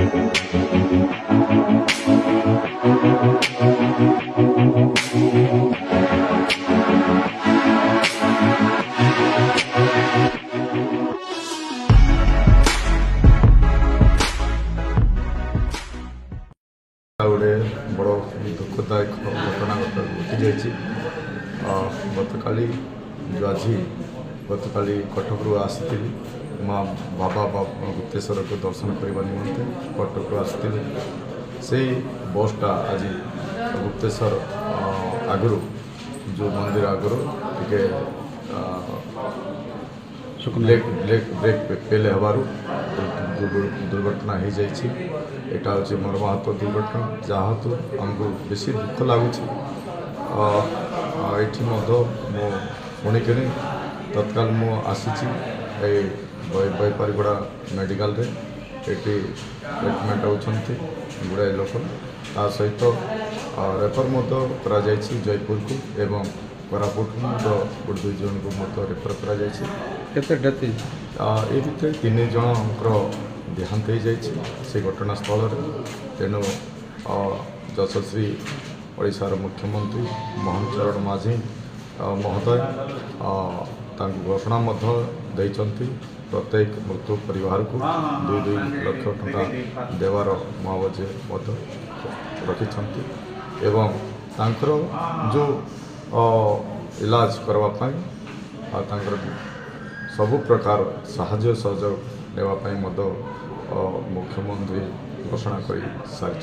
गोटे बड़ दुखदायक घटना घटी जाइए गतकाली जो आज गतकाली कटक आसी माँ बाबा गुप्तेश्वर को दर्शन करने निमंते कटक आसी से बसटा आज गुप्तेश्वर आगु जो मंदिर आगु टे ब्रेक पेले हबारू दुर्घटना हो जाइए। एटा हूँ मर्माहत दुर्घटना जहाँ तो आमको बेसी दुख लगुच ये मो शुणिक तत्काल मु आसी बैपारीगुड़ा मेडिकल रे ट्रिटमेंट होती गुड़ाए लोक ता सहित रेफर करा जयपुर को एवं कोरापुट गोटे 2 जन को रेफर करा डेथ ये भितर 3 जनकर देहांत हो जाइए से घटनास्थल तेणु यशस्वी ओडिशार मुख्यमंत्री मोहन चरण माझी महोदय घोषणा देइचंती प्रत्येक मृत्यु परिवार को 2 लाख टंका देवार मुआवजे रखिंट एवं तांकर जो इलाज करवाई सबु प्रकार साहाय्य सहयोग देवाई मुख्यमंत्री घोषणा कर सारी।